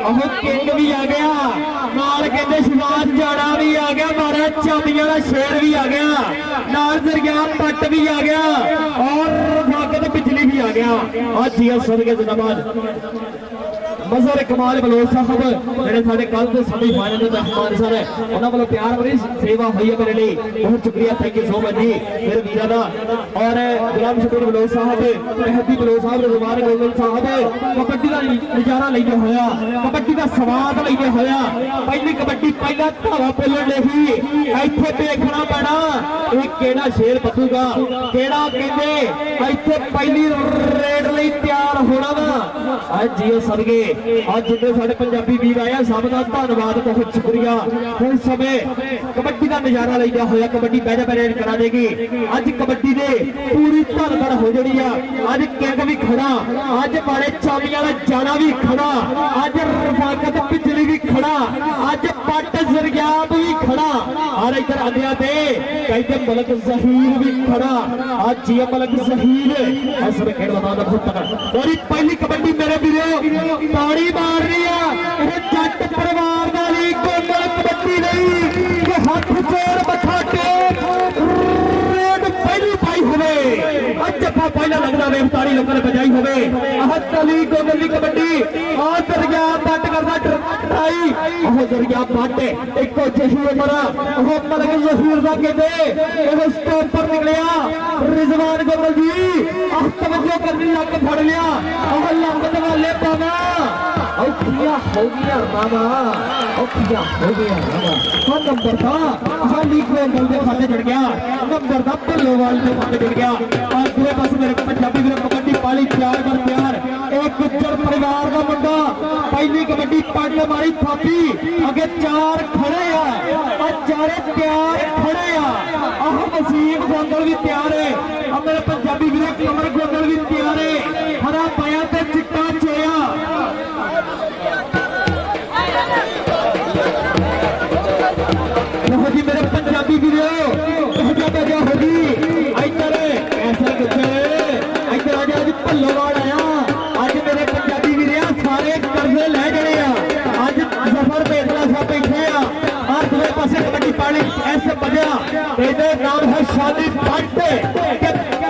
King भी आ गया नाल कहते शिवाज जाड़ा भी आ गया मारा चाबियां का शेर भी आ गया नाल दरिया पट भी आ गया और भागे तो बिजली भी आ गया आज जी सदके जिंदाबाद मजहर कमाल बलोच साहब मेरे साढ़े कल के सेमीफाइनल के मेहमान सर उन्होंने वालों प्यार भरी सेवा हुई है मेरे लिए बहुत शुक्रिया थैंक यू सो मच जी मेरे वीर का और गुलाम शबीर बलोच साहब मेहदी बलोच साहब रिजवान गोगल साहब कबड्डी का नजारा लेते होया कबड्डी का स्वाद लेते होया पहली कबड्डी पहला धावा बोलन नहीं इत्थे देखना पैना ये केड़ा शेर बतूगा केड़ा कहंदे इत्थे पहली रेड लई तैयार होना वा आज जी सदके आज जिन्हें साढ़े पंजाबी वीर आया सब का धन्यवाद बहुत शुक्रिया हर समय कबड्डी का नजारा लेता होया कबड्डी पहले परेड करा देगी अज कबड्डी दे पूरी धन धन हो जानी है अज किंग भी खड़ा अज माड़े चाबियां का जाना भी खड़ा अज रफाकत पिछली भी खड़ा अज पट जरियाब भी खड़ा और इधर आंदिया ते कहते मलक जहीर भी खड़ा आज जी मलक जहीर ऐसा खेल बताना बहुत तगड़ा और पहली कबड्डी मेरे वीरों ताड़ी मार रही है जट परिवार वाली कोमल कबड्डी नहीं कि हाथ जोड़ मथा टेक रेड पहली पाई हुए जफा पहला लगना वे ताड़ी लोगों ने बजाई हुए अहद अली कोमल की कबड्डी और दरिया पट करना ट्राई ओह दरिया पट एक जहीर मरा ओह मलक जहीर का कहते उसके ऊपर निकलिया रिजवान कोमल जी तवज्जो करनी लग फड़ लिया ओह लगत वाले पावा औखिया हो गया मामा औखिया हो गया मामा हाँ नंबर था हाँ लीग में गलते खाते चढ़ गया नंबर था पल्लोवाल के खाते चढ़ गया और दूसरे पास मेरे पंजाबी मेरे कबड्डी पाली प्यार कर प्यार एक गुज्जर परिवार का मुंडा पहली कबड्डी पट मारी थापी अगे चार खड़े हैं और चारे तैयार खड़े हैं आह वसीम गोंदल भी तैयार है अब मेरे पंजाबी वीर कमर गोंदल भी तैयार है हरा पाया ते चिट्टा चोया जी मेरे पंजाबी वीरो बजा होगी इधर ऐसा कुछ इधर आज आज भल्लोवाड़ आया आज मेरे पंजाबी वीर सारे कर्जे लै जाने आज जफर बेदला साहब बैठे और दूसरे पास कबड्डी पानी ऐसे बजा ਇਹਦੇ नाम है शादी पट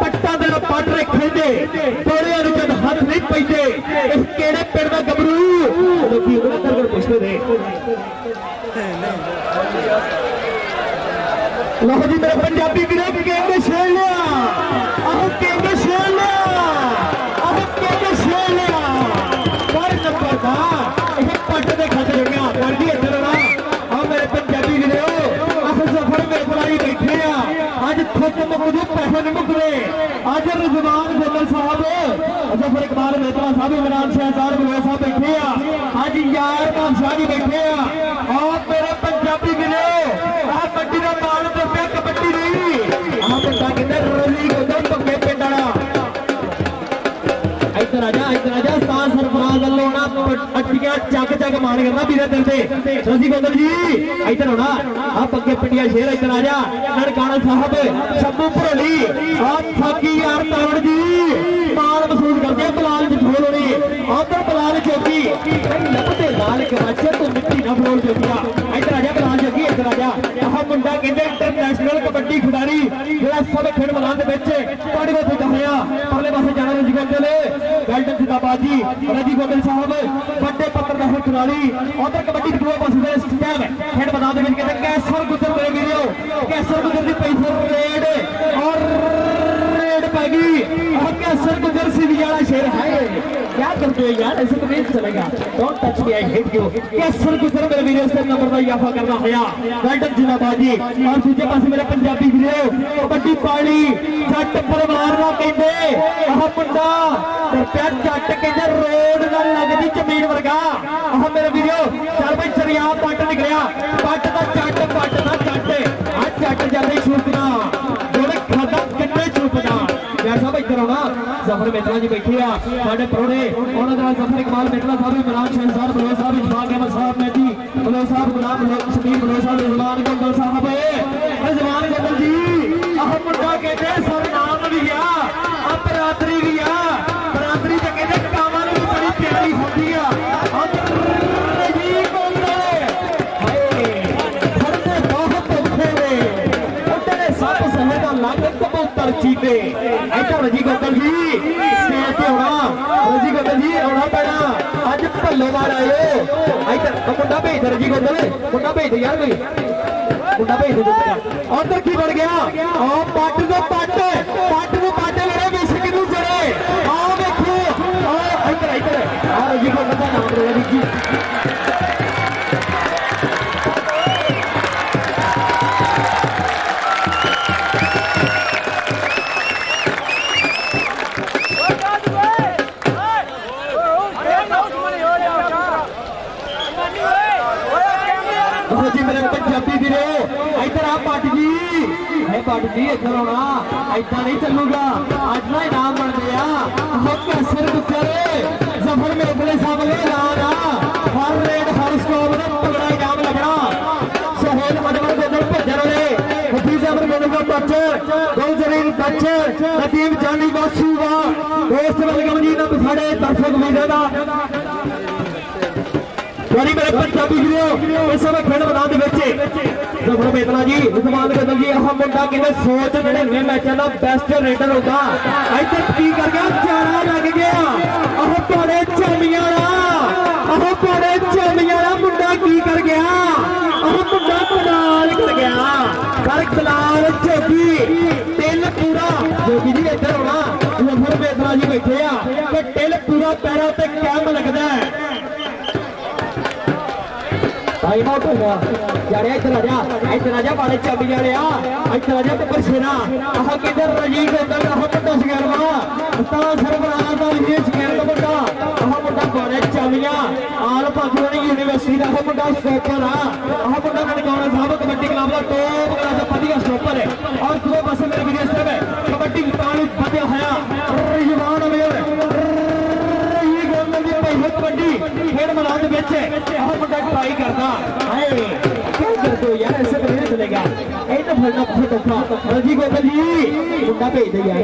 पट्टा दे पट रखे दे थोड़े जब हाथ नहीं पैदे इस केड़े पिंड दा गबरू लोकी उधर कर पुछदे ने लो जी मेरे पंजाबी वीर किंग छेड़ लिया आह किंग छेड़ लिया आह किंग छेड़ लिया पर नंबर था ये पट दे खाते हो गया पर जी इधर ना आ मेरे पंजाबी वीर आह जफर मेघलाई बैठे आज थोक मुकदू पैसे नहीं मुकदे आज रिजवान गोगल साहब जफर इकबाल मेघला साहब इमरान शहजाद बलोच साहब बैठे आज यार बादशाह जी बैठे और मेरे पंजाबी वीर आह कबड्डी का मान दे कबड्डी नहीं आह बंदा कहते रोली गोगल पक्के पिंड वाला इधर आजा साल सरफराज वालों ना अट्टियां चक चक मान करना वीर दिल से रजी गोगल जी इधर होना आ पक्के पिंडिया शेर इधर आजा ननकाना साहब शंभू भरोली और फाकी यार तावड़ जी मान महसूस करते बलाल जठोल होनी उधर बलाल जोगी लगते लाल कराचे तो मिट्टी ना फरोल जोगिया इधर आजा बलाल जोगी इधर आजा आह मुंडा कहते इंटरनेशनल कबड्डी खिडारी जो सब खेल मैदान के पानी में पुजा होया परले पासे जाना रजी गोगल वेल्डन जिंदाबाद जी रजी गोगल साहब बड़े पत्थर का खिलाड़ी उधर कबड्डी दूसरे पासे स्टैम खेल मैदान के कहते कैसर गुजर मेरे वीरों कैसर गुजर की पैसे रेड और रेड पैगी और कैसर गुजर सीधी वाला शेर है क्या करते हो यार ऐसे तो नहीं चलेगा don't touch me I hit you कैसर गुजर मेरे वीरों से नंबर का इजाफा करना होया वेल्डन जिंदाबाद जी और दूसरे पासे मेरे पंजाबी वीरों कबड्डी पाली जट परिवार का कहते आह मुंडा रुपया जट कहते रोड ना लगदी जमीन वर्गा आह मेरे वीरों चल भाई सरिया पट निकलिया पट का जट आ जट ज्यादा छूटना जोड़े खाता कितने छूटना जैसा भाई इधर होना जफर मेघला जी बैठे साढ़े प्रोड़े उन्होंने जफर इकबाल मेघला साहब इमरान शहजाद बलोच साहब इशफाक अहमद साहब मेहदी बलोच साहब गुलाम शबीर बलोच साहब रिजवान गोगल साहब रिजवान गोगल जी आह मुंडा कहते सरनाम भी आ बरादरी भी आ बरादरी तो कहते कामां नूं भी बड़ी प्यारी होती है मंची पे इधर रजी गोदल जी स्टेज पे होना रजी गोदल जी आना पैना अज भल्लोवाल आए इधर मुंडा भेज रजी गोदल मुंडा भेज यार कोई मुंडा भेज दो उधर की बन गया पट तो पट मेरे विस्क नूं चढ़े आओ देखो इधर इधर रजी गोदल का नाम ले जी पट जी इधर आना ऐसा नहीं चलूगा अज ना इनाम बन गया कैसर गुजरे जफर मेघले सामने लाना हर रेड हर स्टॉप में तगड़ा इनाम लगना सोहेल मजवर गोदल भजन वाले हफीज अमर गोदल का बच्चर गोल जरीन बच्चर नदीम जानी बासूवा दोस्त वेलकम जी ना साढ़े दर्शक वीरों का यानी मेरे पंजाबी वीरों इस समय खेल मैदान के जफर मेघला जी उस्मान गदल जी आह मुंडा कहते 199 मैचों का बेस्ट रेडर होगा इधर की कर गया चारा लग गया आह बड़े चामिया मुंडा की कर गया आह मुंडा कमाल कर गया कर कलाल जोगी तिल पूरा जोगी जी इधर होना जफर मेघला जी बैठे आ तिल पूरा पैरों से कैम लगता है टाइम आउट हो गया यार इधर आजा बाले चाबी वाले इधर आजा पेपर सेना आह किधर रजी गोदल आह मुंडा शगरवा ता सरबराह दा ये शगरवा का मुंडा आह मुंडा बाले चाबियां आल पाकिस्तान यूनिवर्सिटी दा आह मुंडा स्टॉपर आह मुंडा ननकाना साहब कबड्डी क्लब दा टॉप क्लास दा बढ़िया स्टॉपर है और दूसरे पासे मेरे वीडियो सब है कबड्डी पानी बढ़िया होया रिजवान अमीर रजी गोदल दी भाई कबड्डी खेल मैदान दे विच आह मुंडा ट्राई करदा क्या कर दो यार ऐसे तो नहीं चलेगा यही तो फलना बहुत अच्छा रजी गोदल जी मुंडा भेज दे यार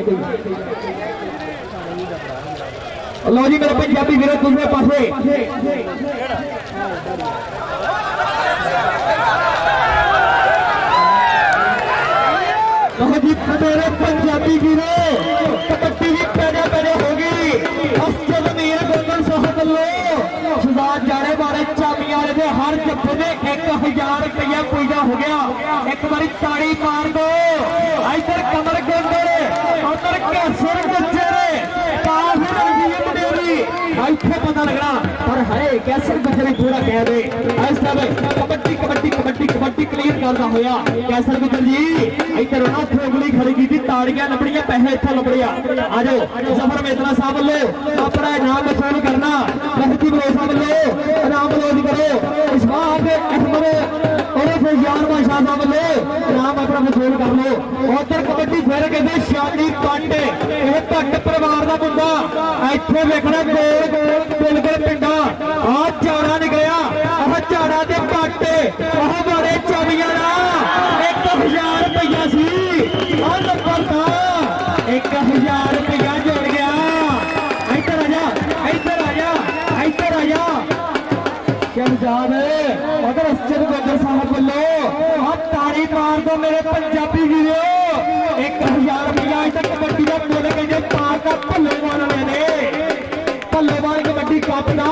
लो जी मेरे पंजाबी वीर दूसरे पासे जी मेरे पंजाबी वीरों कबड्डी भी पैने होगी मीर गोदल साहब लो शहजाद जाने वाले चाबियां वाले हर जत्थे में 1000 रुपया पूजा हो गया एक बार ताड़ी मार दो इधर कमर गोदल उधर कैसर गुजरे इतने पता लगना पर है कैसर गुजरे पूरा कह दे कबड्डी कबड्डी कबड्डी कबड्डी क्लियर करता होया कैसर गुजर जी इधर ना थोगली खड़ी की ताड़ियां लभड़ियां पैसे इत्थों लभड़िया आ जाओ जफर मेघला साहब लो अपना इनाम वसूल करना महती भरोसा लो इनाम वसूल करो इस्मात अहमद और यार बादशाह साहब लो इनाम अपना वसूल कर लो उधर कबड्डी फिर कहते शादी पट यह पट परिवार का मुंडा इत्थे वेखना गोल बिल्कुल पिंडा आ झाड़ा निकलिया आह झाड़ा दे पट आह बड़े चाबियां 1000 रुपया सी नंबर था 1000 रुपया जुड़ गया इधर आजा शहजाद अगर अस्जद गोदल साहब बोलो ताड़ी मार दो मेरे पंजाबी वीरो 1000 रुपया इधर कबड्डी का मुल कहते पार का भल्लोवाल वाले भल्लोवाल कबड्डी कप का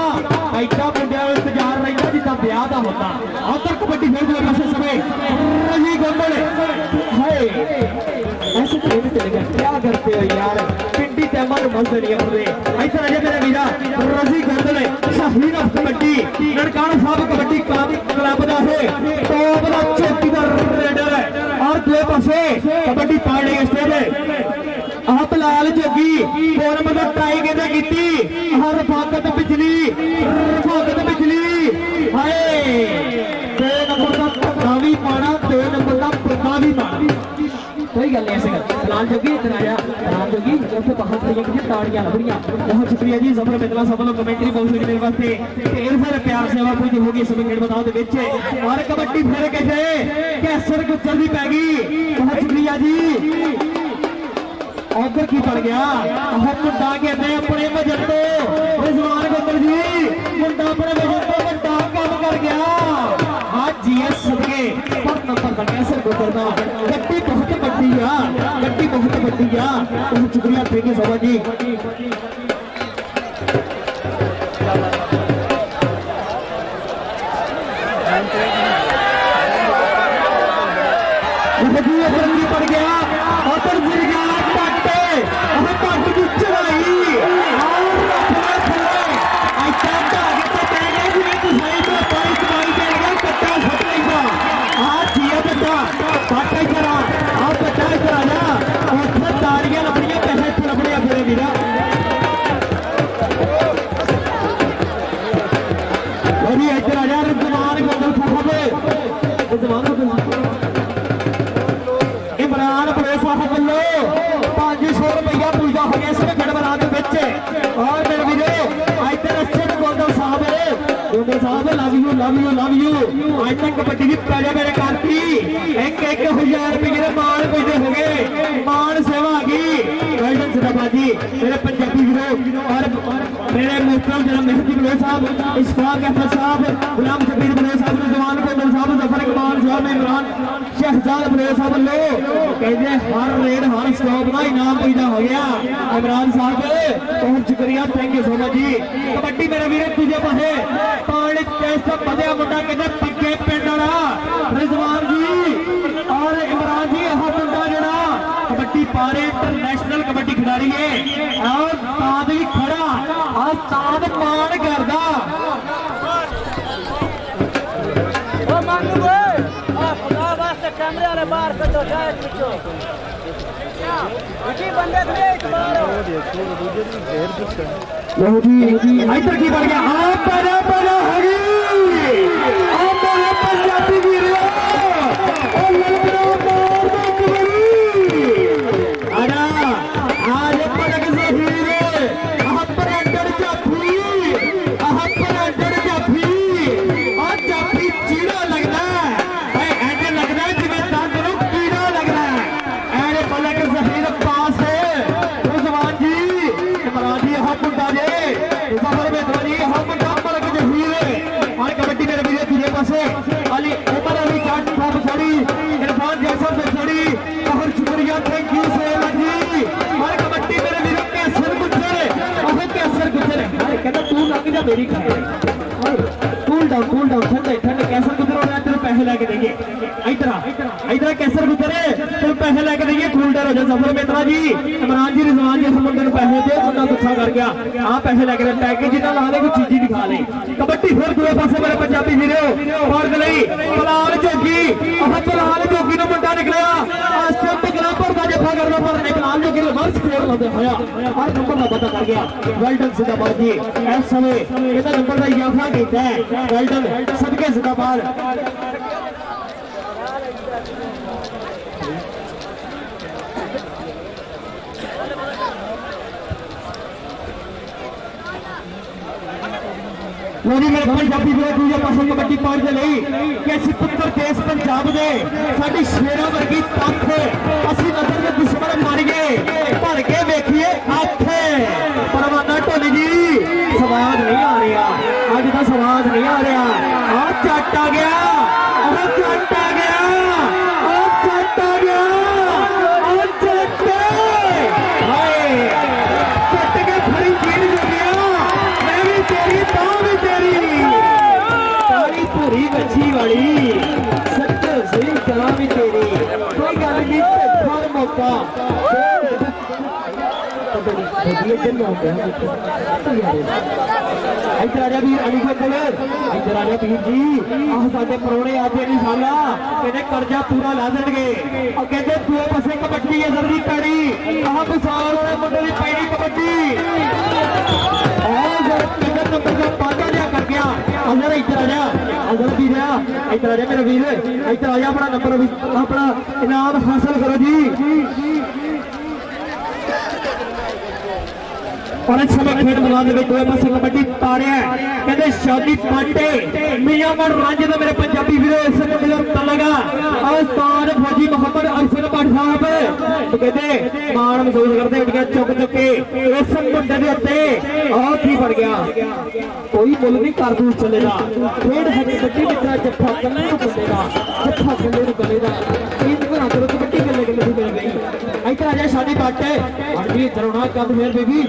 ऐसा मुंडिया इंतजार रहता जिदा ब्याह का होता उधर कबड्डी फिर दूसरे पासे समय रजी गोदल ऐसे तो नहीं चलेगा क्या करते हो यार पिंडी तैमर मजदूरी अपने इधर आजा मेरा वीरा रजी गोदल शाहीन ऑफ कबड्डी ननकाना साहब कबड्डी क्लब का है टॉप का चौकीदार रेडर है और दूसरे पासे कबड्डी पार्टी स्टेज आह बलाल जोगी फोन मतलब ट्राई कहते की आह रफाकत बिजली हाय 2 नंबर का धक्का भी पाना 2 नंबर का पता भी पाना कोई गल नहीं ऐसे बलाल जोगी इधर आया बलाल जोगी उसे बाहर खड़ी की ताड़ियां लभड़ियां बहुत शुक्रिया जी जफर मेघला साहब लोग कमेंट्री बहुत मेरे वास्ते ढेर सारे प्यार सेवा पूरी होगी इस खेल मैदान दे विच और कबड्डी फिर कहते कैसर गुजर दी पै गई बहुत शुक्रिया जी उधर की पड़ गया मुंडा कहते अपने वजन तो रिजवान गोदल जी मुंडा अपने वजन तो बड़ा काम कर गया आज जीएस सदके पर नंबर का कैसर गुजर दा गड्डी बहुत बड़ी आ गया। बहुत शुक्रिया, थैंक यू सो मच जी। पड़ गया और गिर गया पट्टे पट की चढ़ाई तारियां लभनिया पैसे इतने लभने फिर वीरा इधर आ जा रिजवान गोदल साहब इमरान बड़े साहब वालों 500 रुपया पूजा हो गया इसमें गड़बड़ा और मेरे वीरो इधर अच्छे गोदल साहब love you love you love you आज तक कबड्डी की पैजा मेरे काटी 1,000 रुपये मान पुजते हो गए मान सेवा आ गई जी मेरे पंजाबी वीरो और मेरे मोहतरम जनाब मेहदी बलोच साहब इशफाक अहमद साहब गुलाम शबीर बलोच साहब जवान गोदल साहब जफर इकबाल साहब इमरान शहजाद बलोच साहब लो कहते हर रेड हर स्टॉप का इनाम पैदा हो गया इमरान साहब बहुत शुक्रिया थैंक यू सो मच जी। कबड्डी मेरे वीर तुझे पासे पानी टेस्ट बदया मुंडा कहते पक्के पिंड वाला रिजवान जी और इमरान जी यह मुंडा जरा कबड्डी पारे इंटरनेशनल कबड्डी खिलाड़ी है और ताद भी खड़ा और ताद मान करदा कैमरे वाले बाहर कर दो जाए पीछो बंदे इधर की बढ़ गया पंजाबी मेरी कूल डाउन ठंडे ठंडे कैसर गुजर हो तेरे पैसे लेके देंगे इधर कैसर गुजरे तेरे पैसे लेके देंगे कूल डाउन हो जाए सफर मित्रा जी इमरान जी रिजवान जी मुंडे ने पैसे दे मुंडा गुस्सा कर गया हाँ पैसे लेके दे पैकेज जितना ला दे कोई चीजी दिखा ले कबड्डी फिर दूसरे पासे मेरे पंजाबी वीरो और गई पलाल जोगी पलाल जोगी ने मुंडा निकलिया ग्रामपुर का जफा करना पर पलाल जोगी ने वर्ष खेल होया हर नंबर का पता कर गया वेल डन जिंदाबाद जी इस समय ਇਹਦਾ ਨੰਬਰ ਦਾ ਇਜ਼ਾਫਾ ਕੀਤਾ ਹੈ ਵੈਲ ਡਨ ਸਦਕੇ ਜ਼ਿੰਦਾਬਾਦ ਲੋਰੀ ਮੇਰੇ ਪੰਜਾਬੀ ਵੀਰੋ ਦੂਜੇ ਪਾਸੇ ਕਬੱਡੀ ਪਾਉਣ ਦੇ ਲਈ ਕਿ ਅਸੀਂ ਪੁੱਤਰ ਦੇਸ਼ ਪੰਜਾਬ ਦੇ ਸਾਡੀ ਸ਼ੇਰਾਂ ਵਰਗੀ ਤੱਕ ਅਸੀਂ ਨਜ਼ਰ ਦੇ ਦੁਸ਼ਮਣ ਮਾਰੀਏ ਭਰ ਕੇ ਵੇਖੀਏ ਹੱਥ ਪਰਵਾਨਾ ਢੋਲੀ ਜੀ ਸਵਾਦ ਨਹੀਂ ਆ ਰਿਹਾ ਅੱਜ ਦਾ ਸਵਾਦ ਨਹੀਂ ਆ ਰਿਹਾ ਆ ਚੱਟ ਆ ਗਿਆ ਉਹ ਚੱਟ ਆ ਗਿਆ ਉਹ ਚੱਟ ਆ ਗਿਆ ਉਹ ਚੱਟ ਹਾਏ ਚੱਟ ਕੇ ਫੜੀ ਜੀਣ ਹੋ ਗਿਆ ਮੈਂ ਵੀ ਤੇਰੀ ਤਾਂ ਵੀ ਤੇਰੀ ਤਾਰੀ ਭੂਰੀ ਵੱਛੀ ਵਾਲੀ ਸੱਚ ਸਹੀ ਕਲਾ ਵੀ ਤੇਰੀ ਕੋਈ ਗੱਲ ਨਹੀਂ ਫਰ ਮੌਕਾ इधर आ वीर अली इधर आ वीर जी आह साडे परौने आते नहीं साला कहते कर्जा पूरा ला देंगे और कहते दो पासे कबड्डी है जल्दी पैड़ी आह विशाल मुंडे की पैड़ी कबड्डी नंबर का पाटा लिया कर गया अजर इधर आ जा अजर वीर इधर आ जा मेरा वीर इधर आ जा अपना नंबर अपना इनाम हासिल करो जी और इस समय खेल मैदान में दो पासे कबड्डी तारिया कहते शादी पाटे मियाँमड़ रांझे का मेरे पंजाबी वीरो इस मिलता लगा और तार फौजी मोहम्मद अरफन भट्ट साहब तो कहते मान महसूस करते उठ गया चुक चुके इस मुंडे के उत्ते और की पड़ गया कोई मुल नहीं कारतूस चलेगा खेड साडी कबड्डी मित्रा जफा कल्ले बंदेगा जफा कल्ले गले का तीन घरां करो कबड्डी कल्ले कल्ले मिल गई इधर आ जा पानी बांटे और भी द्रोणा कब फिर बेबी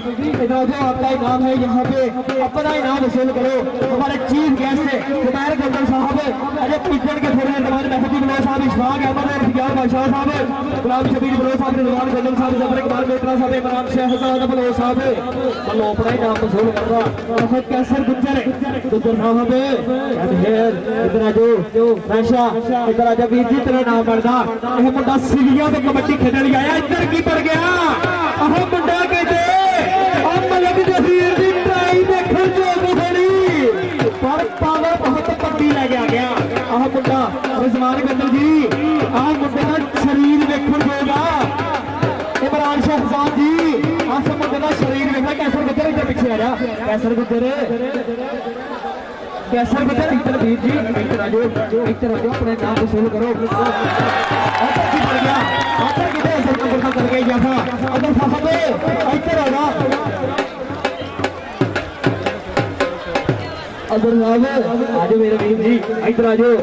इधर जो आपका इनाम है यहाँ पे अपना इनाम वसूल करो। हमारे चीफ गेस्ट जुबैर गंदल साहब अजय पिछड़ के थोड़े नवाज महफूज बलोच साहब इशफाक अहमद इफ्तियार बादशाह साहब गुलाम शबीर बलोच साहब रिजवान गंदल साहब जफर इकबाल मेत्रा साहब इमरान शहजाद बलोच साहब बलो अपना इनाम वसूल कर रहा बहुत कैसर गुज्जर साहब इधर आ जो रशा इधर आ जा वीर जी तेरा नाम बढ़दा यह मुंडा सिविया ते कबड्डी खेडण आया इधर की पड़ गया आह मुंडा कहते और मलक जहीर दी ट्राई देखण जो बड़ी पर पावर बहुत पक्की ले गया आह मुंडा रिजवान गंदल जी आह मुंडे दा शरीर देखण जोगा इमरान शहजाद जी आह मुंडे दा शरीर देखा कैसर गुज्जर इधर पीछे आ जा कैसर गुज्जर कैसर गुज्जर इधर वीर जी इधर आ जाओ अपने नाम वसूल करो आतर की पड़ गया आतर की दे कर गई जैसा अगर साहब इधर आ जा अगर साहब आ जाओ मेरे वीर जी इधर आ जाओ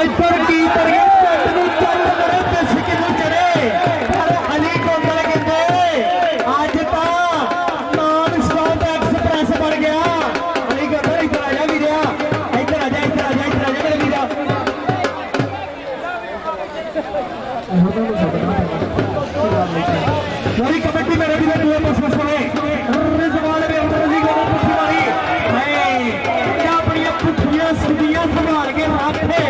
इधर की पड़ गया कबड्डी मेरे भी अपनी पुठिया सीधियां संभाल के रखे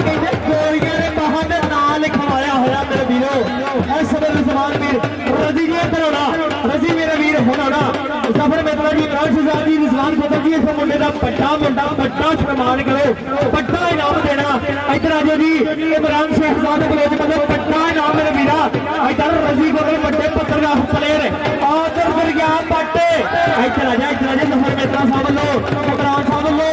कहते गोलियां ने बाहर ना लिखवाया होया मेरे वीरो इस समय रिजवान वीर रजी जी इधर रजी मेरा वीर होना सफर मेतला जी इमरान शहजाद जी रिजवान गंदल जी इस मुंडे का बड़ा सम्मान करो बड़ा इनाम देना इधर आ जाओ जी इमरान शहजाद बलोच मतलब बड़ा इनाम मेरे वीरा इधर रजी गंदल बड़े पत्थर का प्लेयर आदर दरिया बाटे इधर आ जा सफर मेतला साहब लो इमरान साहब लो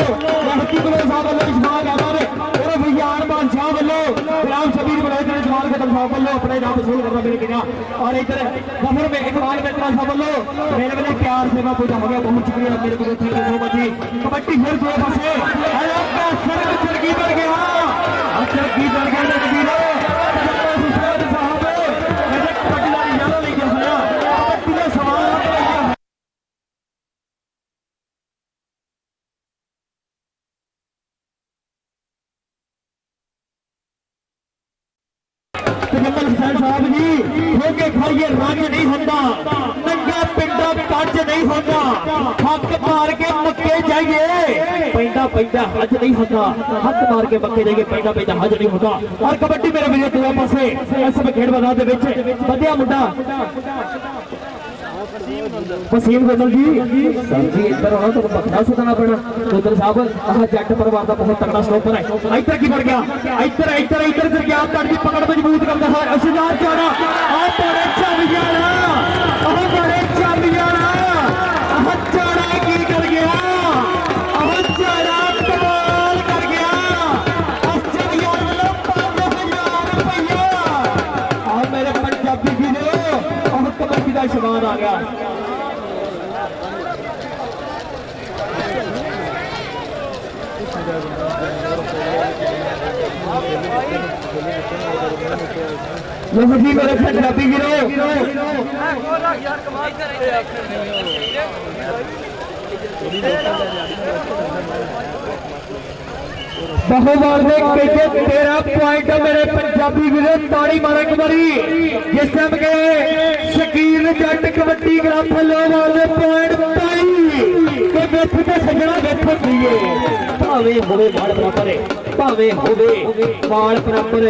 महती बलोच साहब लो इशफाक अहमद और भैयान बादशाह वालों गुलाम शबीर बलोच रिजवान गंदल साहब वालों अपना इनाम वसूल करना मेरे वीरा और इधर सफर में इकबाल मेतला साहब वालों मेरे वाले प्यार से मैं पूजा हो गया बहुत शुक्रिया मेरे को थैंक यू सो मच जी कबड्डी फिर दो पासे अरे आपका सर चरगी बढ़ गया चरगी बढ़ गया नबीरो साहब मेरे कबड्डी का इजारा लेके आया कबड्डी का सवाल साहब जी होके खाइए रंग नहीं होता नंगा पिंडा कज नहीं होता हक मार के मक्के जाइए पैदा हज नहीं होता हक मार के मक्के जाइए पैदा हज नहीं होता और कबड्डी मेरे मेरे दो पासे इस खेड मैदान बढ़िया मुंडा वसीम गंदल जी सर जी इधर होना तो बखरा सुना पड़ा गंदल साहब आह जट परिवार का बहुत तगड़ा स्टॉपर है इधर की बढ़ गया इधर गया तड़ की पकड़ मजबूत करता है असदार चाड़ा आ बड़े चाबियाला आह बड़े चाबियाला आह चाड़ा की कर गया आह चाड़ा कमाल कर गया ₹5000 आ मेरे पंजाबी वीरो आह कबड्डी का शबान आ गया मेरे पंजाबी वीरो बहुवार ने कहते 13 पॉइंट मेरे पंजाबी वीरो ताड़ी मारा एक बारी जिस टाइम के शकील जट कबड्डी ग्राम फलोवाल ने पॉइंट पाई कि वेथ ते सजना वेथ दिए भावे होवे बाल बराबर भावे होवे बाल बराबर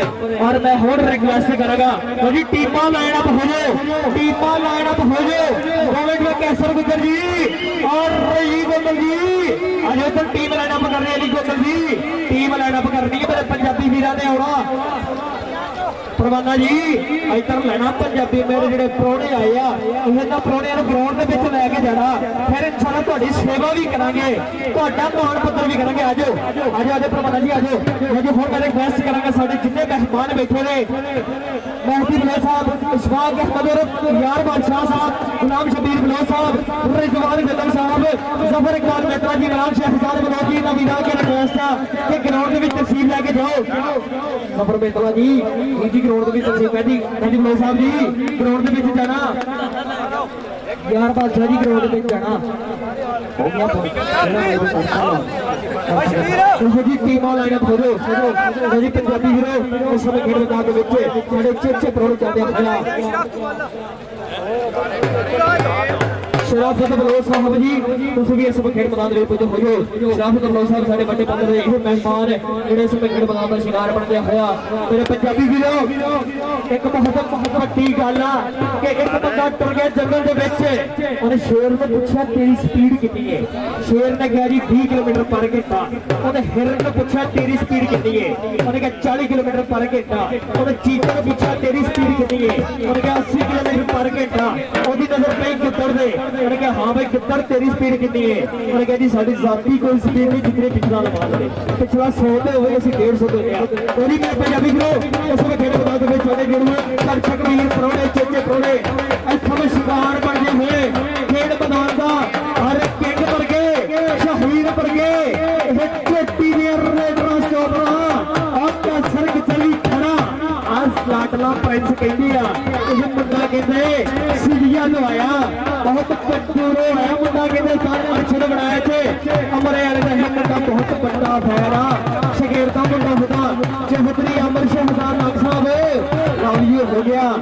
और मैं होर रिक्वेस्ट करांगा जी टीमां लाइन अप हो जाओ गोविंद कैसर गुज्जर जी और रजी गंदल जी अजे तो टीम लाइन अप कर रही है गंदल जी टीम लाइन अप करनी है मेरे पंजाबी वीरां ने आउणा ਪ੍ਰਵਾਨਾ ਜੀ ਇੱਧਰ ਲੈਣਾ ਪੰਜਾਬੀ ਮੇਰੇ ਜਿਹੜੇ ਪ੍ਰਾਹੁਣੇ ਆਏ ਆ ਇਹਨਾਂ ਪ੍ਰਾਹੁਣਿਆਂ ਨੂੰ ਗਰਾਊਂਡ ਦੇ ਵਿੱਚ ਲੈ ਕੇ ਜਾਣਾ ਫਿਰ ਇਨਸ਼ਾਅੱਲਾ ਤੁਹਾਡੀ ਸੇਵਾ ਵੀ ਕਰਾਂਗੇ ਤੁਹਾਡਾ ਮਾਣ ਪੱਤਰ ਵੀ ਕਰਾਂਗੇ ਆਜੋ ਆਜੋ ਆਜੋ ਪ੍ਰਵਾਨਾ ਜੀ ਆਜੋ ਜੀ ਹੁਣ ਮੈਂ ਰਿਕਵੈਸਟ ਕਰਾਂਗਾ ਸਾਡੇ ਜਿੰਨੇ ਮਹਿਮਾਨ ਬੈਠੇ ਨੇ ਮਹਿਦੀ ਬਲੋਚ ਸਾਹਿਬ ਇਸ਼ਫਾਕ ਅਹਿਮਦ ਯਾਰ ਬਾਦਸ਼ਾਹ ਸਾਹਿਬ ਗੁਲਾਮ ਸ਼ਬੀਰ ਬਲੋਚ ਸਾਹਿਬ ਰਿਜ਼ਵਾਨ ਗਦਮ ਸਾਹਿਬ ਜ਼ਫਰ ਇਕਬਾਲ ਮਹਿਤਾ ਜੀ ਇਮਰਾਨ ਸ਼ਹਿਜ਼ਾਦ ਬਲੋਚ ਜੀ ਦਾ ਵੀਰਾਂ ਕੇ ਰਿਕਵੈਸਟ ਆ ਕਿ ਗਰਾਊਂਡ ਦੇ ਵਿੱਚ ਤਸਵੀਰ ਲੈ ਕੇ ਜਾਓ ਜ਼ਫਰ ਮਹਿਤਾ ਜੀ ਜੀ ਗਰਾਊਂਡ ਦੇ ਵਿੱਚ ਤਸਵੀਰ ਮਹਿਦੀ ਬਲੋਚ ਸਾਹਿਬ ਜੀ ਗਰਾਊਂਡ ਦੇ ਵਿੱਚ ਜਾਣਾ ਯਾਰ ਬਾਦਸ਼ਾਹ ਜੀ ਗਰਾਊਂਡ ਦੇ ਵਿੱਚ ਜਾਣਾ ਹੋ ਗਿਆ ਤੁਸੀਂ ਜੀ ਟੀਮਾਂ ਲਾਈਨ ਅਪ ਹੋ ਜਾਓ ਜੀ ਪੰਜਾਬੀ ਵੀਰੋ ਇਸ ਸਮੇਂ ਖੇਡ ਮੈਦਾਨ ਦੇ ਵਿੱਚ ਸਾਡੇ ਚੇਚੇ ਪ੍ਰੋੜ ਜਾਂਦੇ ਆ ਸ਼ਰਾਫਤ ਬਲੋਚ ਸਾਹਿਬ ਜੀ ਤੁਸੀਂ ਵੀ ਇਸ ਸਮੇਂ ਖੇਡ ਮੈਦਾਨ ਦੇ ਵਿੱਚ ਹੋ ਜਾਓ ਸ਼ਰਾਫਤ ਬਲੋਚ ਸਾਹਿਬ ਸਾਡੇ ਵੱਡੇ ਪੱਧਰ ਦੇ ਇਹ ਮਹਿਮਾਨ ਜਿਹੜੇ ਇਸ ਸਮੇਂ ਖੇਡ ਮੈਦਾਨ ਦਾ ਸ਼ਿਕਾਰ ਬਣਦੇ ਹੋਇਆ ਮੇਰੇ ਪੰਜਾਬੀ ਵੀਰੋ ਇੱਕ ਬਹੁਤ ਵੱਡੀ ਗੱਲ ਆ ਕਿ ਇੱਕ ਬੰਦਾ ਟੁਰ ਗਿਆ ਜੰਗਲ ਦੇ ਵਿੱਚ ਉਹਨੇ ਸ਼ੇਰ ਨੂੰ ਪੁੱਛਿਆ ਤੇਰੀ ਸਪੀਡ ਕਿੰਨੀ ਹੈ ਸ਼ੇਰ ਨੇ ਕਿਹਾ ਜੀ 20 ਕਿਲੋਮੀਟਰ ਪਰ ਘੰਟਾ ਉਹਨੇ ਹਿਰਨ ਨੂੰ ਪੁੱਛਿਆ ਤੇਰੀ ਸਪੀਡ ਕਿੰਨੀ ਹੈ ਉਹਨੇ ਕਿਹਾ 40 ਕਿਲੋਮੀਟਰ ਪਰ ਘੰਟਾ ਉਹਨੇ ਚੀਤੇ ਨੂੰ ਪੁੱਛਿਆ ਤੇਰੀ ਸਪੀਡ ਕਿੰਨੀ ਹੈ ਉਹਨੇ ਕਿਹਾ 80 ਕਿਲੋਮੀਟਰ ਪਰ ਘੰਟਾ ਉਹਦੀ ਨਜ਼ਰ ਪਈ ਗਿੱਦੜ ਦੇ ਉਹਨੇ ਕਿਹਾ ਹਾਂ ਭਾਈ ਗਿੱਦੜ ਤੇਰੀ ਸਪੀਡ ਕਿੰਨੀ ਹੈ ਉਹਨੇ ਕਿਹਾ ਜੀ ਸਾਡੀ ਜ਼ਾਤੀ ਕੋਈ ਸਪੀਡ ਨਹੀਂ ਜਿੰਨੇ ਪਿਛਲਾ ਲਗਾ ਲਵੇ ਪਿਛਲਾ 100 ਤੇ ਹੋਵੇ ਅਸੀਂ 150 ਤੇ ਲਿਆ ਉਹਦੀ ਮੈਂ ਪੰਜਾਬੀ ਵੀਰੋ ਇਸ ਵੇਲੇ ਖੇਡ ਮੈਦਾਨ ਦੇ ਵਿੱਚ ਉਹਦੇ ਜਿਹੜੇ ਦਰਸ਼ਕ ਵੀਰ ਪ੍ਰੋੜੇ ਚੇਚੇ ਪ੍ਰੋੜੇ ਇੱਥੋਂ ਦੇ ਸ਼ਿਕਾਰ ਬਣਦੇ ਹੋਏ ਖੇਡ ਮੈਦਾਨ ਦਾ ਹਰ ਕਿੰਗ ਵਰਗੇ ਸ਼ਹੀਦ ਵਰਗੇ ਇਹ ਚੋਟੀ ਦੇ ਰੇਡਰਾਂ ਸਟੋਪਰਾਂ ਆਪਕਾ ਸਰਕ ਚਲੀ ਖੜਾ ਆਸ ਲਾਟਲਾ ਪ੍ਰਿੰਸ ਕਹਿੰਦੀ ਆ ਇਹ ਮੁੰਡਾ ਕਹਿੰਦੇ ਸਿੱਧੀਆਂ ਲਵਾਇਆ ਬਹੁਤ ਕੱਟੂਰੋ ਹੈ ਮੁੰਡਾ ਕਹਿੰਦੇ ਸਾਰੇ ਅਰਸ਼ਦ ਬਣਾਏ ਤੇ ਅਮਰੇ ਵਾਲੇ ਦਾ ਇਹ ਮੁੰਡਾ ਬਹੁਤ ਵੱਡਾ ਫੈਰ ਆ ਸ਼ਗੀਰ ਦਾ ਮੁੰਡਾ ਹੁੰਦਾ ਚੌਧਰੀ ਅਮਰ ਸ਼ਹਿਜ਼ਾਦ ਨਾਗ ਸਾਹਿਬ ਰਾਵੀ ਹੋ ਗਿਆ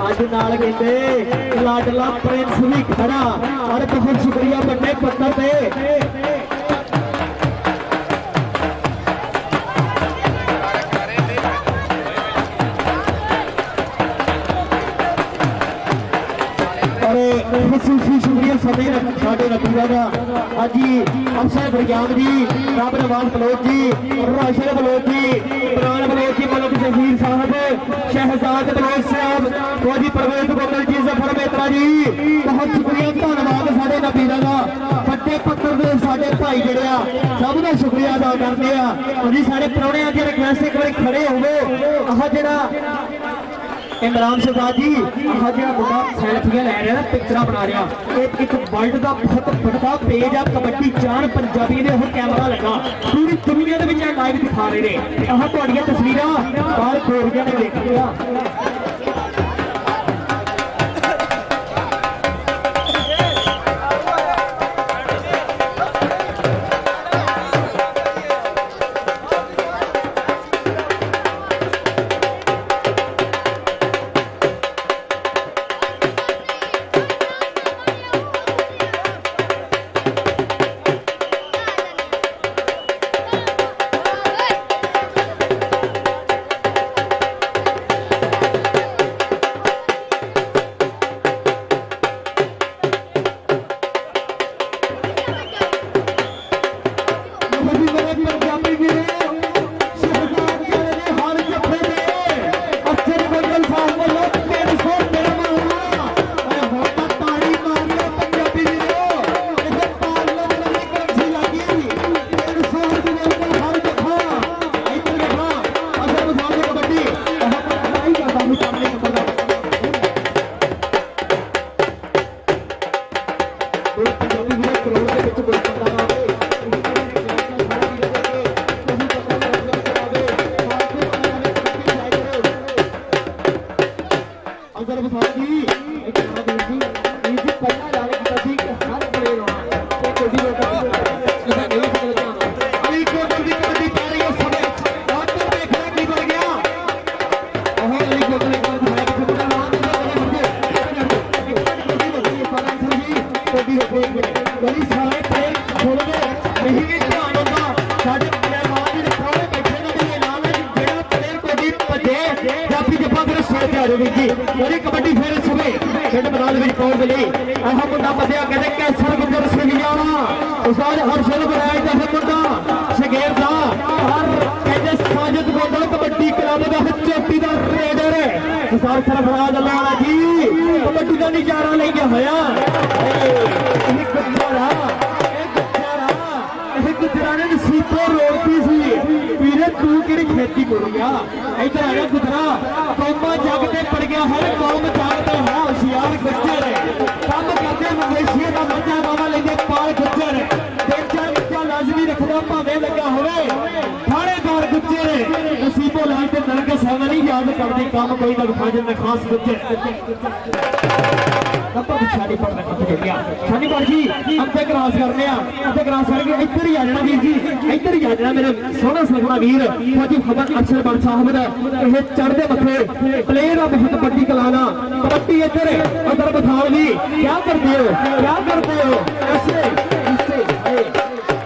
ਅੱਜ ਨਾਲ ਕਹਿੰਦੇ ਲਾਡਲਾ ਪ੍ਰਿੰਸ ਵੀ ਖੜਾ ਔਰ ਬਹੁਤ ਸ਼ੁਕਰੀਆ ਵੱਡੇ ਪੱਤਰ ਤੇ ਖਸੂਸੀ ਸ਼ੁਕਰੀਆ ਸਾਡੇ ਰਤੀਰਾ ਦਾ ਹਾਜੀ ਅਫਸਰ ਬਰਗਾਮ ਜੀ ਰੱਬ ਨਵਾਜ਼ ਬਲੋਚ ਜੀ ਰਾਸ਼ਦ ਬਲੋਚ ਜੀ ਇਮਰਾਨ ਬਲੋਚ ਜੀ ਮਲਕ ਜਹੀਰ ਸਾਹਿਬ ਸ਼ਹਿਜ਼ਾਦ ਬਲੋਚ ਸਾਹਿਬ ਫੌਜੀ ਪ੍ਰਵੇਸ਼ ਗੋਗਲ ਜੀ ਜ਼ਫਰ ਮਹਿਤਾ ਜੀ ਬਹੁਤ ਸ਼ੁਕਰੀਆ ਧੰਨਵਾਦ ਸਾਡੇ ਨਬੀਰਾਂ ਦਾ ਵੱਡੇ ਪੱਤਰ ਦੇ ਸਾਡੇ ਭਾਈ ਜਿਹੜੇ ਆ ਸਭ ਦਾ ਸ਼ੁਕਰੀਆ ਅਦਾ ਕਰਦੇ ਆ ਜੀ ਸਾਡੇ ਪ੍ਰਾਹੁਣਿਆਂ ਦੀ ਰਿਕਵੈਸਟ ਇੱਕ ਵਾਰੀ ਖੜੇ ਹੋਵੋ ਆਹ ਜਿਹੜਾ ਇਮਰਾਨ ਸ਼ਹਿਜ਼ਾਦ ਜੀ ਆਹ ਜਿਹੜਾ ਮੁੰਡਾ ਸੈਲਫੀਆਂ ਲੈ ਰਿਹਾ ਪਿਕਚਰਾਂ ਬਣਾ ਰਿਹਾ ਇਹ ਇੱਕ ਵਰਲਡ ਦਾ ਬਹੁਤ ਵੱਡਾ ਪੇਜ ਆ ਕਬੱਡੀ ਚਾਰ ਪੰਜਾਬੀ ਦੇ ਉਹ ਕੈਮਰਾ ਲੱਗਾ ਪੂਰੀ ਦੁਨੀਆ ਦੇ ਵਿੱਚ ਲਾਈਵ ਦਿਖਾ ਰਹੇ ਨੇ ਆਹ ਤੁਹਾਡੀਆਂ ਤਸਵੀਰਾਂ ਬਾਹਰ ਖੋਰੀਆਂ ਨੇ ਦੇਖੀਆਂ अली कोटल की कबड्डी पा रही है उस समय और तुम देखना की बन गया अली कोटल एक बार दिखाया कि छोटा नाम गली सारे प्लेयर छोड़ दो नहीं भी ध्यान होगा साढ़े पहलवान जी सारे बैठे ना भी नाम है जेड़ा प्लेयर को भी भजे जाफी जप्पा फिर स्टेज पे आ जाओ जी अरे कबड्डी फिर सुबह खेड मैदान में पहुंच गई आह मुंडा भजया कहते कैसर गुजर सगियाना उस्ताद हर्षल बनाया जैसे मुंडा शगेर दा और कहते साजिद गोंदल कबड्डी क्लब दा चोटी दा रेडर उस्ताद सरफराज अल्लाह जी कबड्डी दा नजारा लेके होया गुजराने ने सीपो रोकती सी वीरे तू कि खेती करूंगा इधर आ गया गुजरा कौमा जगते पड़ गया हर कौम जागते है होशियार गुजर कम करते मवेशियों का मजा बाबा लेंगे पाल गुजर तीन चार बच्चा लाजमी रखना भावे लगा होवे थानेदार गुजर नसीबो लाल के नरक सहना नहीं याद करती काम कोई ना खाजन में खास गुजर छानी पड़ गया छानी पड़ जी अब तक क्रॉस करने अब क्रॉस करके इधर ही आ जाना वीर जी इधर ही आ जाना मेरे सोहना सुलगना वीर फौजी खबर अक्षर बन साहब दा ये चढ़दे मथे प्लेयर ऑफ बहुत बड़ी कलाना कबड्डी इधर उधर बथाओ जी क्या करते हो ऐसे ऐसे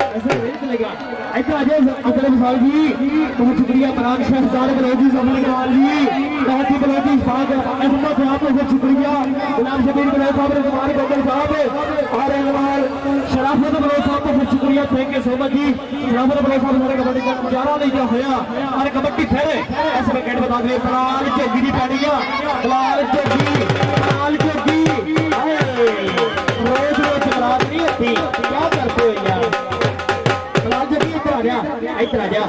ऐसे नहीं चलेगा इधर आ जाओ अगले विशाल जी बहुत शुक्रिया पराग शहजाद बलोची सफल इकबाल जी बहुत ही बलोची इशफाक अहमद साहब बहुत शुक्रिया गुलाम शबीर बलोच साहब रजवान गोगल साहब और इकबाल शराफत बलोच साहब बहुत शुक्रिया thank you so much ji Sharafat Bloch साहब सारे कबड्डी का नजारा लेके होया और कबड्डी फिर इस विकेट बता दे बलाल जोगी दी पैड़ी आ बलाल जोगी रोज रोज बलाल नहीं होती क्या करते हो यार इधर आ जा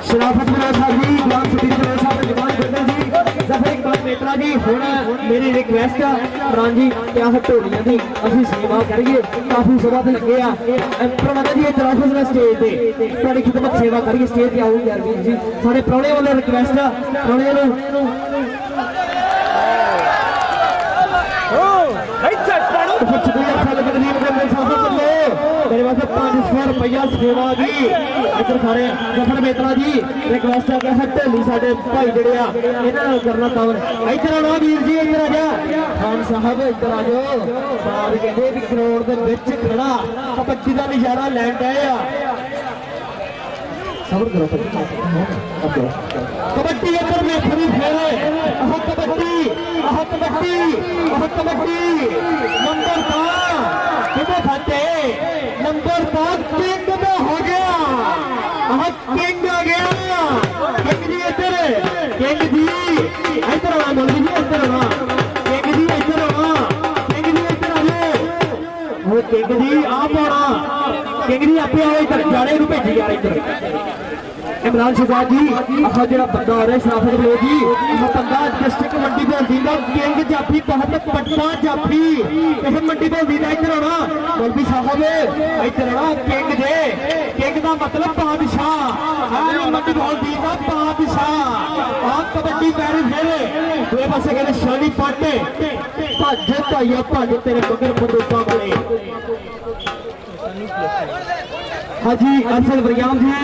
शराफत बलोच साहब जी गुलाम शबीर बलोच साहब जवान गोगल जी जफर इकबाल मेत्रा जी हुण मेरी रिक्वेस्ट है प्राण जी क्या ढोलियां दी असि सेवा करिए काफी सभा ते लगे आ प्रबंधक जी तरफ से स्टेज ते थोड़ी खिदमत सेवा करिए स्टेज ते आओ यार वीर जी सारे प्राणे वाले रिक्वेस्ट है प्राणे नु मेरे वास्ते 500 रुपया सेवा दी इधर सारे जफर मेत्रा जी रिक्वेस्ट है कि ढोली साडे भाई जेड़े आ इन्हां नाल करना काम इधर आना वीर जी इधर आ जा खान साहब इधर आ जाओ सारे कहते भी करोड़ दे विच खड़ा कबड्डी दा नजारा लैण डए आ सबर करो कबड्डी इधर मेथरी फेरे आह कबड्डी नंबर का किधर खाते नंबर 5 किंग में हो गया किंग आ गया किंग जी इधर आना बोल जी इधर आना किंग जी इधर आ जाओ वो किंग जी आप आना किंग जी आपे आओ इधर जाने को भेजी यार इधर इमरान शहजाद जी आह जो बंदा आ रहा है शराफत बलोच जी बंदा डिस्ट्रिक्ट मंडी बोलती का किंग जाफी बहुत पट्टा जाफी इस मंडी बोलती का इधर आना मौलवी साहब इधर आना किंग का मतलब बादशाह मंडी बोलती का बादशाह आप कबड्डी पैर फिर दूसरे पासे कहते शानी पट भज भाइया भज तेरे मगर बंदूका बने हाँ जी अरशद बरियाम जी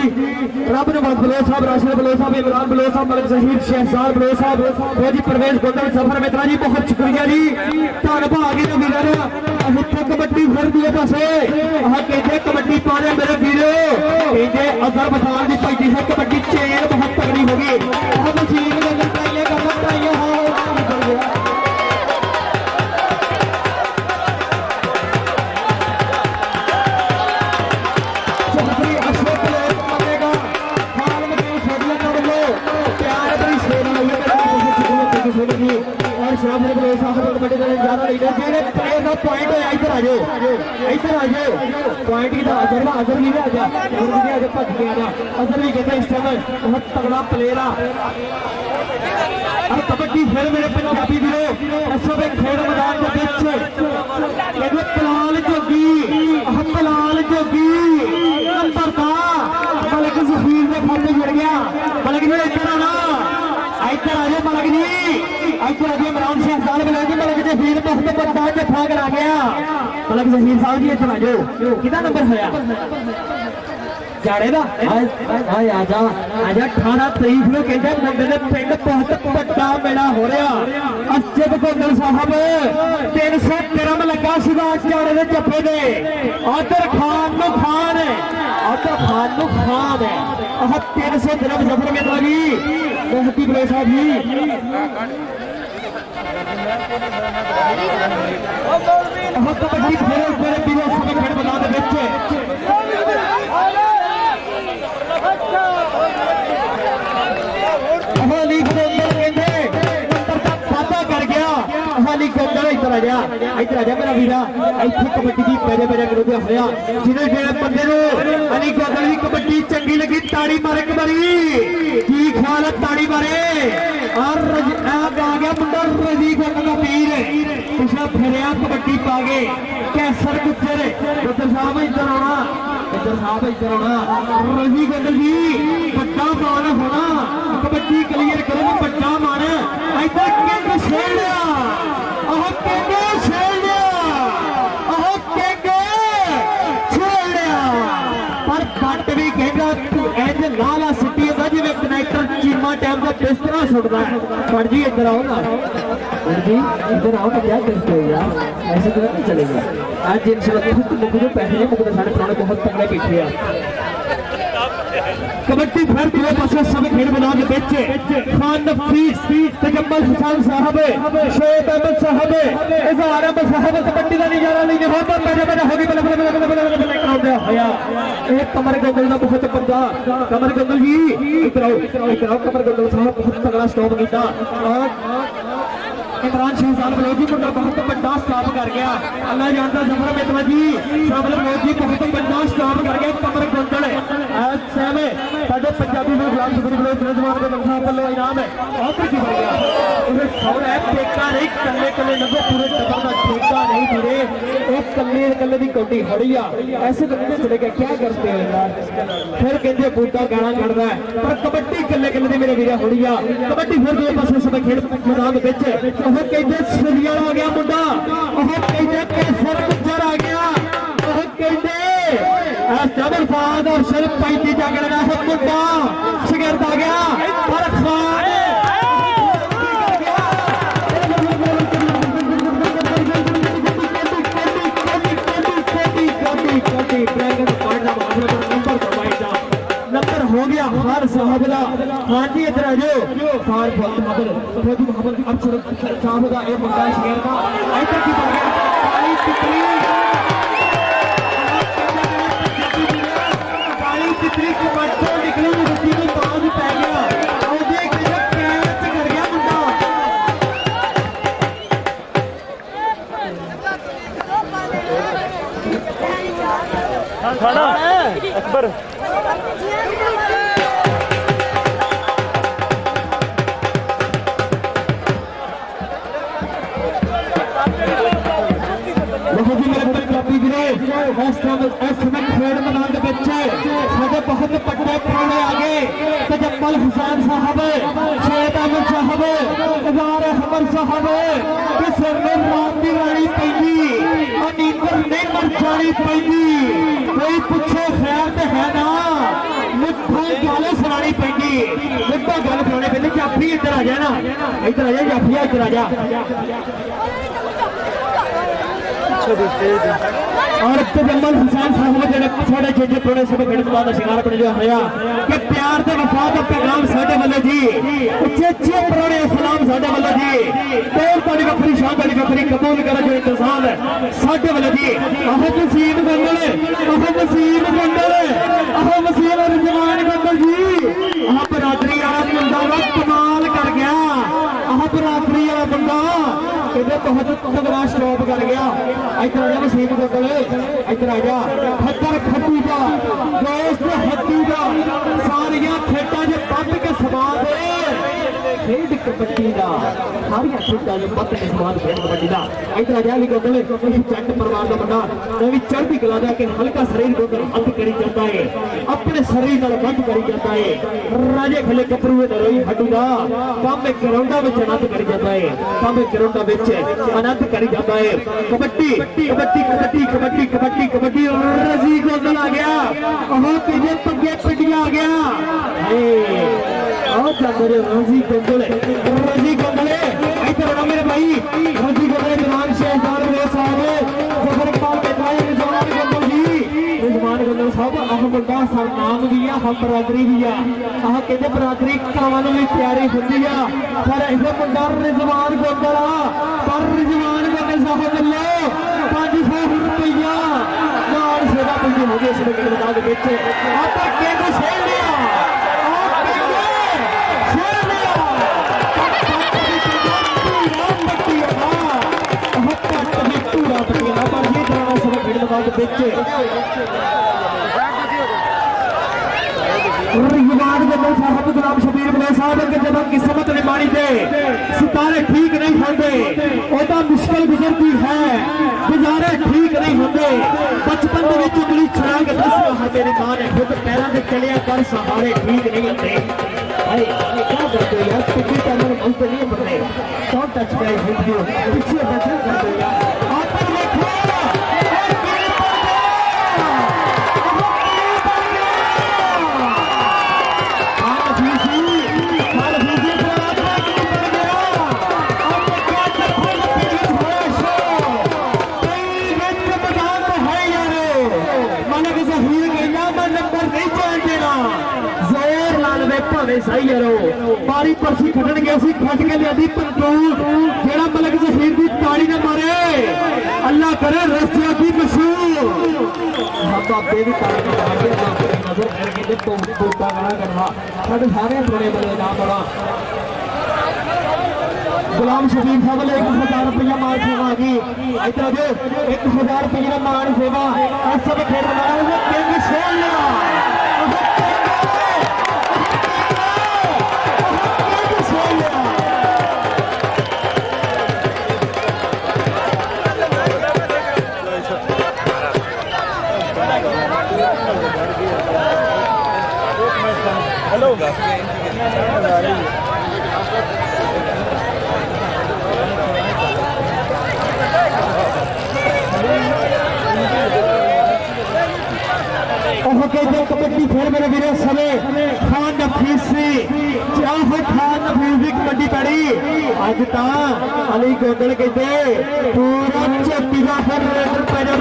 रब नवाज बलोच साहब राशिद बलोच साहब इमरान बलोच साहब मलिक शहीद शहजाद बलोच साहब जी परवेज गोदल सफर मेत्रा जी बहुत शुक्रिया जी धन भागी ने वीर इतने कबड्डी फिर दिए पासे कहते कबड्डी पाने मेरे वीरो कहते अजहर बसार की भाई है कबड्डी चेन बहुत तगड़ी होगी मशीन और शराफत बलोच साहब कबड्डी का नजारा लेकर जेड़े प्लेयर का पॉइंट है इधर आ जाओ पॉइंट की अजहर भी आ जा भज के आ जा अजहर भी कहते इस टाइम बहुत तगड़ा प्लेयर आ और कबड्डी फिर मेरे पंजाबी वीरो इस वे खेल मैदान के बीच पलाल जोगी नंबर का मलिक जफीर के खाते जुड़ गया मलिक जी इधर आना इधर आ जाओ मलिक जी इधर आ जाओ इमरान शहजाद बलोच जी मलिक जफीर बहुत बड़ा जफा करा गया मतलब जहीर साहब जी इतना जो कितना नंबर होया जाड़े दा आजा 18 तरीक ਨੂੰ ਕਹਿੰਦੇ ਮੁੰਡੇ ਦੇ ਪਿੰਡ ਬਹੁਤ ਵੱਡਾ ਮੇਲਾ ਹੋ ਰਿਹਾ ਅਸਜਦ ਗੋਦਲ ਸਾਹਿਬ 300 ਕਰਮ ਲੱਗਾ ਸੀਗਾ ਜਾੜੇ ਦੇ ਜੱਫੇ ਦੇ ਆਦਰ ਖਾਨ ਨੂੰ ਖਾਨ ਹੈ ਆਦਰ ਖਾਨ ਨੂੰ ਖਾਨ ਹੈ ਆਹ 300 ਕਰਮ ਜਫਰ ਮੇਲਾ ਜੀ ਮੋਹਤੀ ਬਲੇ ਸਾਹਿਬ ਜੀ ਆਹ ਕਬੱਡੀ ਫੇਰ ਉੱਪਰ ਵੀਰੋ ਸਭ ਖੇਡ ਮੈਦਾਨ ਦੇ ਵਿੱਚ ਹਾਲੀ ਗੋਦਲ ਕਹਿੰਦੇ ਨੰਬਰ ਦਾ ਵਾਅਦਾ ਕਰ ਗਿਆ ਹਾਲੀ ਗੋਦਲ ਇੱਧਰ ਆ ਜਾ ਮੇਰਾ ਵੀਰਾ ਇੱਥੇ ਕਬੱਡੀ ਦੀ ਪੈਰੇ ਵਿਰੋਧੀ ਹਰਿਆ ਜਿਹਨੇ ਜਿਹੜੇ ਬੰਦੇ ਨੂੰ ਹਾਲੀ ਗੋਦਲ ਦੀ ਕਬੱਡੀ ਚੰਗੀ ਲੱਗੀ ਤਾੜੀ ਮਾਰੇ ਇੱਕ ਵਾਰੀ ਕੀ ਖਿਆਲ ਹੈ ਤਾੜੀ ਮਾਰੇ ਔਰ ਆ ਗਿਆ ਮੁੰਡਾ ਰਜੀ ਗੋਦਲ ਦਾ ਵੀਰ ਪਿਛਲਾ ਫਿਰਿਆ ਕਬੱਡੀ ਪਾ ਗਏ ਕੈਸਰ ਗੁੱਜਰ ਸਾਹਿਬ ਇੱਧਰ ਆਉਣਾ ਰਜੀ ਗੋਦਲ ਜੀ ਵੱਡਾ ਮਾਨ ਹੋਣਾ कबड्डी क्लियर करो बच्चा मान इधर किंग छेड़ लिया पर बट भी कहना तू इंज लाला सिटी होगा जिवें कनैक्टर चीमा टाइम का बिस्तरा सुटता है पर जी इधर आओ ना इधर आओ ना क्या करते हो यार ऐसे तो नहीं चलेगा आज जिन से मुझे पैसे नहीं मुझे साढ़े पुराने बहुत तगड़े बैठे हैं कबड्डी फिर दूसरे पासे सब खेल मैदान के बीच खान नफीस तजम्मल हुसैन साहब शोएब अहमद साहब इजहार अहमद साहब कबड्डी का नजारा लेने हो तो मेरे होगी बल्ले होया ये कमर गोगल का बहुत बंदा कमर गोगल जी इधर आओ कमर गोगल साहब बहुत तगड़ा स्टॉप किया और इमरान शहजाद बलोची मुंडा बहुत बड़ा स्टॉप कर गया अल्लाह जानता जफर मेतवा जी शामिल बलोची बहुत बड़ा स्टॉप कर गया कमर गोगल साहब साडे पंजाबी में गुलाम सुखरी बलोच नौजवान के बंसा पल्ले इनाम है आखिर की बन गया उसे सौर है ठेका नहीं कल्ले लगो पूरे टब्बर का ठेका नहीं फिरे एक कल्ले की कौटी हड़िया ऐसे करने चले गए क्या करते हो यार फिर कहते बूटा गाना कढ़दा है पर कबड्डी कल्ले दी मेरे वीरा हड़िया कबड्डी फिर दूसरे पासे सब खेल मैदान विच ਉਹ ਕਹਿੰਦੇ ਸਰੀਆ ਆ ਗਿਆ ਮੁੰਡਾ ਉਹ ਕਹਿੰਦੇ ਕੈਸਰ ਗੁੱਜਰ ਆ ਗਿਆ ਉਹ ਕਹਿੰਦੇ ਆ ਜਬਰਫਾਦ ਔਰ ਸ਼ਰਫ ਪੈਂਦੀ ਜਾਗਣ ਦਾ ਹੈ ਮੁੰਡਾ ਸ਼ਗਿਰਦ ਆ ਗਿਆ ਪਰ ਖਾਨ नंबर हो गया हार साहब का हाँ जी इधर आ जाओ फार फौजी मोहम्मद अफसर साहब का ये मुंडा शहर का इधर की बन गया काली तितली के बच्चों निकली रस्सी में बाज पै गया और देख कैच कर गया मुंडा अकबर बहुत बड़े प्राणे आ गए तजम्मल हुसैन साहब शोएब अहमद साहब इजहार अहमद साहब किसी ने रात की रानी पैंदी और नींदर नहीं मर जानी पैंदी कोई पूछे खैर तो है ना मुठा गल सुनानी पैंदी मुठा गल सुनानी पैंदी जाफी इधर आ जाए ना इधर आ जाए जाफिया इधर आ जा और तजम्मल हुसैन साहब जो थोड़े छोटे थोड़े सब खिड़कवा का शिकार बने जो होया कि प्यार ते वफा दा पैगाम साडे वाले जी उच्चे पुराने सलाम साडे वाले जी तौर बड़ी वखरी शान बड़ी वखरी कबूल करा जो इंतजाम है साडे वाले जी आह वसीम गंगल और जवान गंगल जी आह बरादरी वाला मुंडा वा कमाल कर गया आह बरादरी वाला बंदा इधर बहुत तगड़ा स्टॉप कर गया इधर आ जा वसीम गंगल इधर आ जा खतर खट्टू का दोस्त हट्टू का सारिया खेटा जो बंद के सवा दे खेड कबड्डी का सारिया खेडा जो पत के समान खेड कबड्डी का इधर आ जाए गोगल जट परिवार का बंदा नवी चढ़ती कला दे के हल्का शरीर गोगल हथ करी जाता है अपने शरीर नाल बंद करी जाता है राजे खले कपड़ू नरोई हड्डू का काम में ग्राउंडा में आनंद करी जाता है काम में ग्राउंडा में आनंद करी जाता है कबड्डी कबड्डी कबड्डी कबड्डी कबड्डी कबड्डी रजी गोगल आ गया ओह किजे पगे पिटिया आ गया आओ जा मेरे रजी गोगल इधर मेरे भाई रजी गोगल जवान शेरदार मेरे साहब जफर इकबाल बेटाई रिजवान गोगल जी रिजवान गोगल साहब आह बंदा सर नाम भी है हम बरादरी भी है आह कहते बरादरी कावां भी प्यारी होंदी है पर इसे मुंडा रिजवान गोगल पर रिजवान गोगल साहब मिलो 500 रुपया नाल सेवा पूरी हो गई इस मैदान विच आप केंद्र शेर लिया गुलाम शबीर बले साहब के जब किस्मत ने मारी थे सितारे ठीक नहीं होते मुश्किल गुजरती है गुजारे ठीक नहीं होते बचपन में उंगली छुड़ा के दस मेरी मां ने खुद पैरों से चलिया कर सहारे ठीक नहीं होते क्या करते हो यार पिछली टाइम मन पे नहीं पड़ते शॉर्ट टच पीछे बैठे करते हो यार सही है बारी परसी खटन गया खट के लिया जेड़ा मलक जहीर की ताड़ी ने मारे अल्लाह करे रस्तिया की मशहूर बाबे की ताड़ी नजर करके टोटा गला करना साढ़े सारे बड़े बड़े नाम बड़ा गुलाम शबीर साहब 1000 रुपया मान सेवा आ गई इधर जो 1000 रुपया मान सेवा सब खेल कबड्डी फिर मेरे वीर समय खान नफीस खान नफीस की कबड्डी पड़ी अज तो अली गोगल कहते पूरा चोटी का फिर पैदा